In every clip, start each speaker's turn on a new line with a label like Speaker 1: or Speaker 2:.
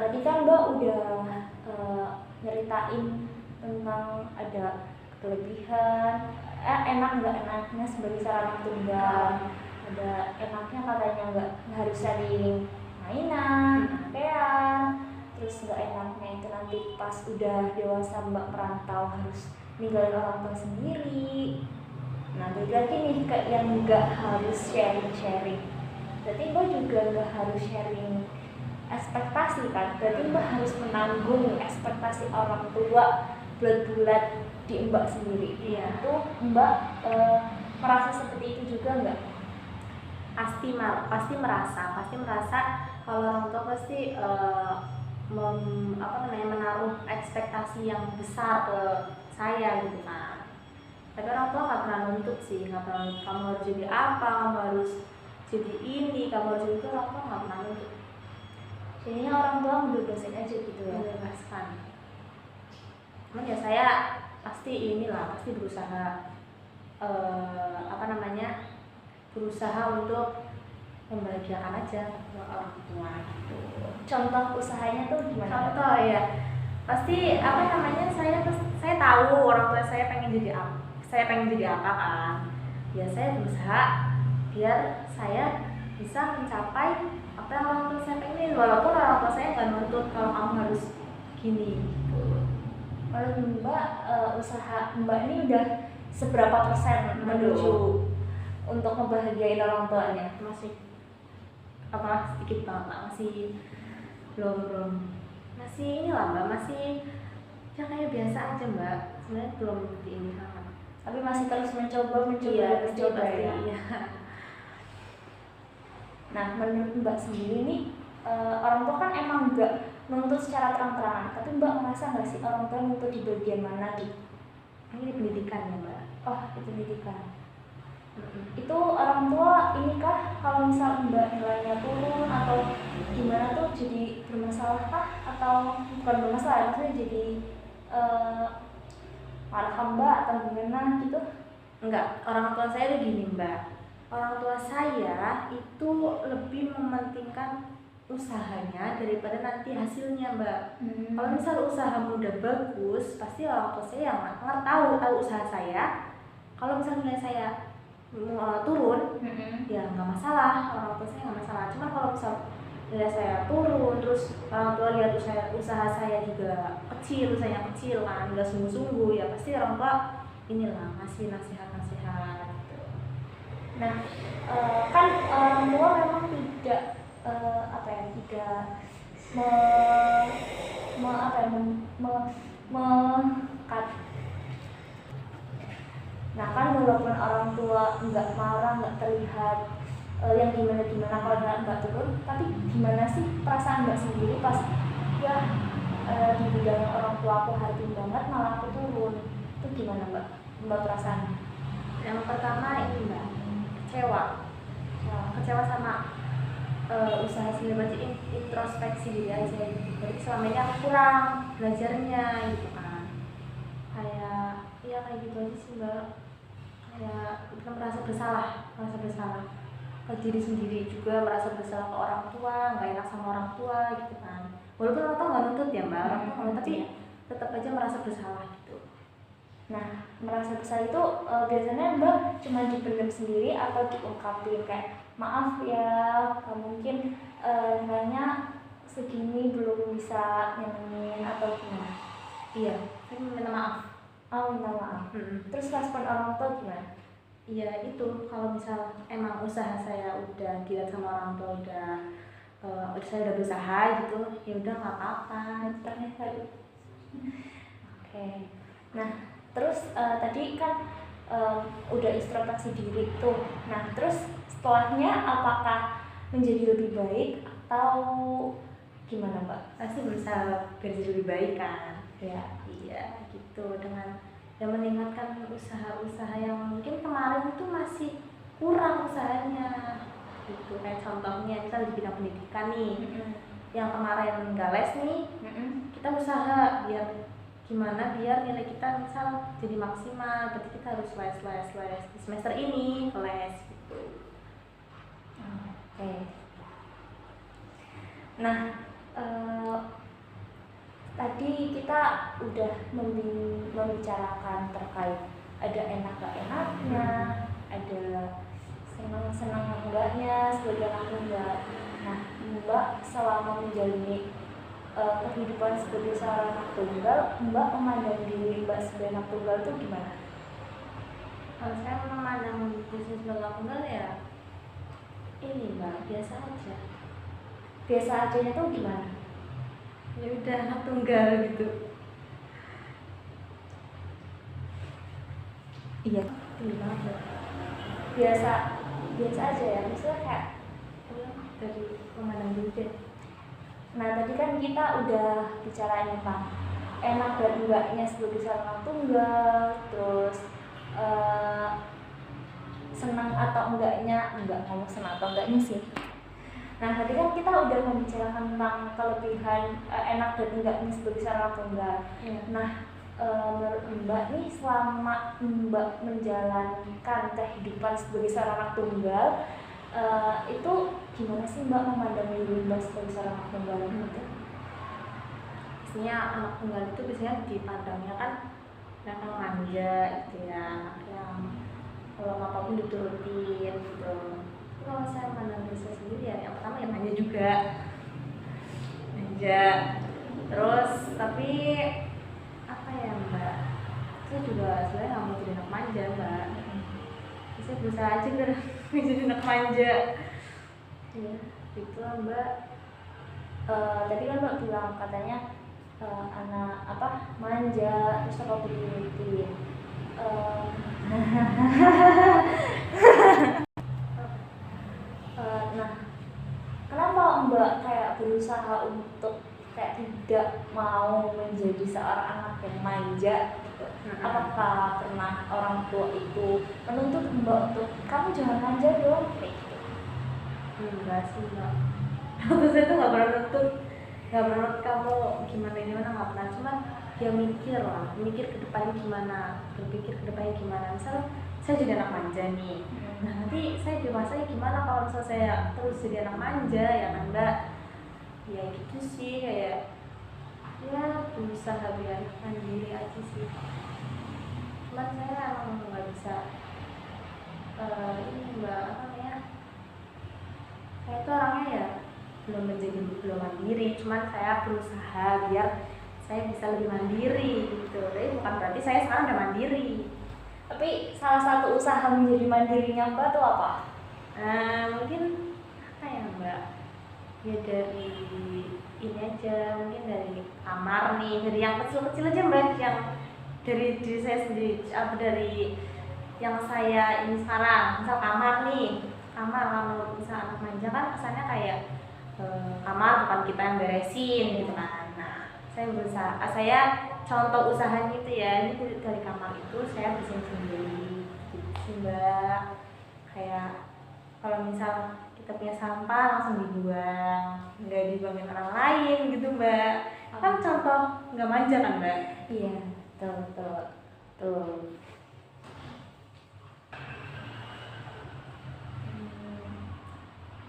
Speaker 1: tadi kan Mbak udah nyeritain tentang ada kelebihan, enak nggak enaknya sebagai seorang anak tunggal. Ada enaknya katanya nggak harus sharing mainan, pakaian. Terus nggak enaknya itu nanti pas udah dewasa Mbak merantau harus ninggalin orang tua sendiri. Nah balik lagi nih kayak yang nggak harus sharing. Berarti Mbak juga nggak harus sharing ekspektasi kan, berarti Mbak harus menanggung ekspektasi orang tua bulat-bulat di Mbak sendiri.
Speaker 2: Iya.
Speaker 1: Itu Mbak merasa seperti itu juga nggak?
Speaker 2: Pasti merasa kalau orang tua pasti menaruh ekspektasi yang besar ke saya gitu kan. Tapi orang tua nggak pernah nuntut sih, nggak pernah nuntut, kamu harus jadi apa, kamu harus jadi ini, kamu harus jadi itu, orang tua nggak pernah nuntut.
Speaker 1: Jadinya orang tua ngebebasin aja gitu ya?
Speaker 2: Membebaskan. Cuman ya saya pasti berusaha berusaha untuk membahagiakan aja orang tua gitu.
Speaker 1: Contoh usahanya tuh gimana?
Speaker 2: Contoh ya, pasti saya tahu orang tua saya pengen jadi apa kan. Ya saya berusaha biar saya bisa mencapai apa yang orang tua saya pengen, walaupun orang tua saya nggak nuntut kalau kamu harus gini gitu.
Speaker 1: Menurut Mbak usaha Mbak ini udah seberapa persen menuju untuk membahagiain orang tuanya?
Speaker 2: Masih sedikit banget Mbak, belum masih inilah Mbak, masih ya kayak biasa aja Mbak, sebenarnya belum di ini banget,
Speaker 1: tapi masih terus mencoba
Speaker 2: ya.
Speaker 1: Iya. Nah menurut Mbak sendiri nih orang tua kan emang nggak nuntut secara terang-terangan, tapi Mbak merasa nggak sih orang tua nuntut di bagian mana nih?
Speaker 2: Ini pendidikan ya Mbak.
Speaker 1: Oh di pendidikan. Itu orang tua ini kah kalau misal Mbak nilainya turun atau gimana tuh jadi bermasalah kah, atau bukan bermasalah, maksudnya jadi marah Mbak atau gimana gitu?
Speaker 2: Enggak, orang tua saya tuh gini Mbak, orang tua saya itu lebih mementingkan usahanya daripada nanti hasilnya Mbak. Kalau misal usahamu udah bagus, pasti orang tua saya yang tahu usaha saya. Kalau misal nilai saya turun, ya nggak masalah, orang tua saya nggak masalah. Cuma kalau misal nilai saya turun, terus orang tua lihat usaha saya juga usahanya kecil kan, nggak sungguh-sungguh, ya pasti orang tua inilah ngasih nasihat gitu.
Speaker 1: Nah kan orang tua memang tidak Nah kan walaupun orang tua nggak marah, nggak terlihat yang gimana kalau nggak turun, tapi gimana sih perasaan Mbak sendiri pas ya di bidang orang tua aku hati banget malah aku turun, itu gimana Mbak perasaannya?
Speaker 2: Yang pertama ini Mbak, kecewa sama usaha sendiri, berarti introspeksi diri aja gitu. Berarti selama ini aku kurang belajarnya gitu kan, kayak gitu aja sih Mbak. Kayak kita merasa bersalah ke diri sendiri, juga merasa bersalah ke orang tua, nggak enak sama orang tua gitu kan. Walaupun orang tua nggak nuntut ya Mbak, orang tua nggak nuntut, tapi tetap aja merasa bersalah gitu.
Speaker 1: Nah merasa bersalah itu biasanya Mbak cuma dipendam sendiri atau diungkapin kayak maaf ya, mungkin nilainya segini belum bisa nyenengin atau gimana?
Speaker 2: Iya, minta maaf.
Speaker 1: Oh minta maaf. Terus respon orang tua gimana?
Speaker 2: Iya itu, kalau misal emang usaha saya udah dilihat sama orang tua, saya udah berusaha gitu, ya udah nggak apa-apa.
Speaker 1: Oke. Nah terus tadi kan udah introspeksi diri tuh. Nah terus setelahnya apakah menjadi lebih baik atau gimana Mbak?
Speaker 2: Pasti berusaha jadi lebih baik kan.
Speaker 1: Ya.
Speaker 2: Iya gitu, dengan yang meningkatkan usaha-usaha yang mungkin kemarin itu masih kurang usahanya gitu. Kayak contohnya kita di bidang pendidikan nih, yang kemarin nggak les nih, kita usaha biar nilai kita misal jadi maksimal, berarti kita harus les di semester ini, les gitu.
Speaker 1: Oke. Nah tadi kita udah membicarakan terkait ada enak gak enaknya, ada senang enggaknya sebagai anak tunggal. Nah, Mbak selama menjalani kehidupan sebagai seorang anak tunggal, Mbak memandang diri Mbak sebagai anak tunggal itu gimana?
Speaker 2: Kalau saya memandang bisnis sebagai anak tunggal ya ini Mbak, biasa aja.
Speaker 1: Biasa aja itu gimana?
Speaker 2: Ya udah anak tunggal gitu.
Speaker 1: Iya, gimana? Biasa aja ya, misalnya kayak
Speaker 2: dari memandang diri.
Speaker 1: Nah, tadi kan kita udah bicarain tentang enak dan enggaknya sebagai seorang tunggal, terus senang atau enggaknya, enggak ngomong senang atau enggaknya sih. Nah, tadi kan kita udah membicarakan tentang kelebihan enak dan enggaknya sebagai seorang tunggal. Nah, menurut Mbak nih, selama Mbak menjalankan kehidupan sebagai seorang anak tunggal, itu gimana sih Mbak memandang diri Mbak sebagai seorang anak tunggal gitu?
Speaker 2: Biasanya anak tunggal itu biasanya dipandangnya kan yang manja gitu ya, yang kalau apapun diturutin gitu. Kalau saya memandang diri saya sendiri ya, yang pertama ya manja juga, manja. Terus tapi apa ya Mbak? Saya juga sebenarnya nggak mau jadi anak manja Mbak. Saya berusaha aja biar jadi anak manja.
Speaker 1: Ya, gitu lah Mbak. Tadi kan Mbak bilang katanya anak apa manja terus apa diturutin. Nah, kenapa Mbak kayak berusaha untuk kayak tidak mau menjadi seorang anak yang manja gitu? Apakah pernah orang tua itu menuntut Mbak untuk kamu jangan manja dong kayak gitu?
Speaker 2: Enggak sih Mbak. Waktu saya tuh nggak pernah nuntut, nggak pernah nuntut kamu gimana nggak pernah. Cuman dia mikir lah, mikir ke depannya gimana, berpikir ke depannya gimana. Misal saya jadi anak manja nih, nah nanti saya dewasa gimana kalau misal saya terus jadi anak manja ya kan Mbak? Ya gitu sih, kayak ya berusaha biar mandiri aja sih. Cuman saya emang nggak bisa ini Mbak, apa namanya, saya itu orangnya ya belum mandiri, cuman saya berusaha biar saya bisa lebih mandiri gitu. Tapi bukan berarti saya sekarang udah mandiri.
Speaker 1: Tapi salah satu usaha menjadi mandirinya Mbak tuh apa?
Speaker 2: Mungkin apa ya Mbak? Ya dari ini aja, mungkin dari kamar nih, dari yang kecil-kecil aja Mbak, yang dari diri saya sendiri, apa dari yang saya ini sekarang. Misal kamar nih, kamar kalau misal anak manja kan kesannya kayak kamar bukan kita yang beresin gitu kan. Nah, saya berusaha, saya contoh usahanya itu ya, ini dari kamar itu saya bersihin sendiri gitu sih Mbak. Kayak kalau misal kita punya sampah langsung dibuang, nggak dibuangin orang lain gitu Mbak. Kan contoh nggak manja kan Mbak?
Speaker 1: Iya, betul.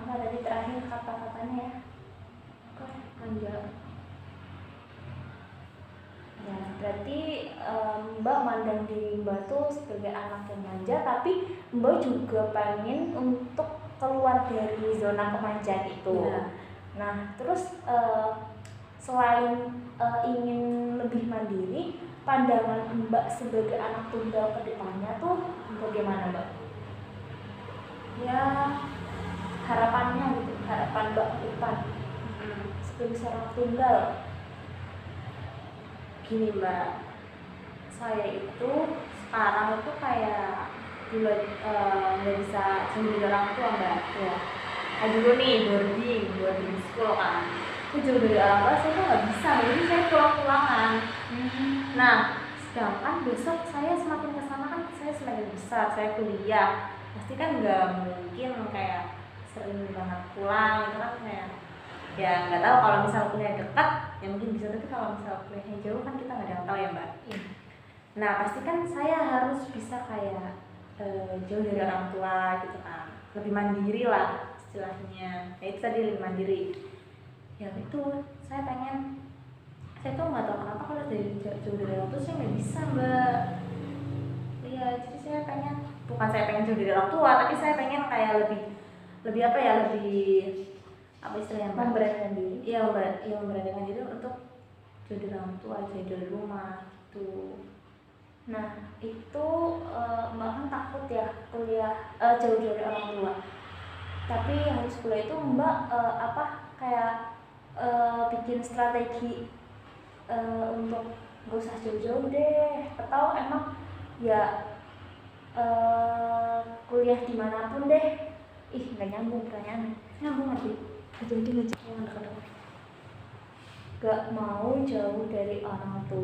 Speaker 1: Apa tadi terakhir kata-katanya ya?
Speaker 2: Manja.
Speaker 1: Ya, berarti Mbak mandang diri Mbak tuh sebagai anak yang manja, tapi Mbak juga pengen untuk keluar dari zona kemanjaan itu.
Speaker 2: Ya.
Speaker 1: Nah, terus selain ingin lebih mandiri, pandangan Mbak sebagai anak tunggal ke depannya tuh bagaimana Mbak? Ya, harapannya gitu, harapan Mbak ke depan sebagai seorang tunggal.
Speaker 2: Gini Mbak, saya itu sekarang itu kayak dulu nggak bisa sendiri orang tua Mbak. Ya. Dulu nih boarding school kan, itu jauh dari orang tua saya tuh nggak bisa, jadi saya pulang-pulangan. Nah, sedangkan besok saya semakin kesana kan saya semakin besar, saya kuliah, pasti kan nggak mungkin kayak sering banget pulang itu kan kayak ya nggak tahu. Kalau misal kuliah dekat ya mungkin bisa, tapi kalau misal kuliahnya jauh kan kita nggak ada yang tahu ya Mbak. Nah pasti kan saya harus bisa kayak jauh dari orang tua gitu kan, lebih mandiri lah istilahnya. Nah itu tadi lebih mandiri. Ya itu saya saya tuh nggak tahu kenapa kalau dari jauh dari orang tua saya nggak bisa mbak. Iya, jadi saya pengen, bukan saya pengen jauh dari orang tua, tapi saya pengen kayak lebih apa ya, lebih apa istilahnya mbak?
Speaker 1: Memberanikan diri.
Speaker 2: Iya, memberanikan diri untuk jauh dari orang tua, jauh dari rumah gitu.
Speaker 1: Nah itu mbak kan takut ya kuliah jauh dari orang tua, tapi harus kuliah itu mbak kayak bikin strategi untuk gak usah jauh-jauh deh, atau emang ya kuliah dimanapun deh. Nggak nyambung pertanyaannya.
Speaker 2: Nyambung ngerti?
Speaker 1: Jadi nggak mau jauh dari orang tua.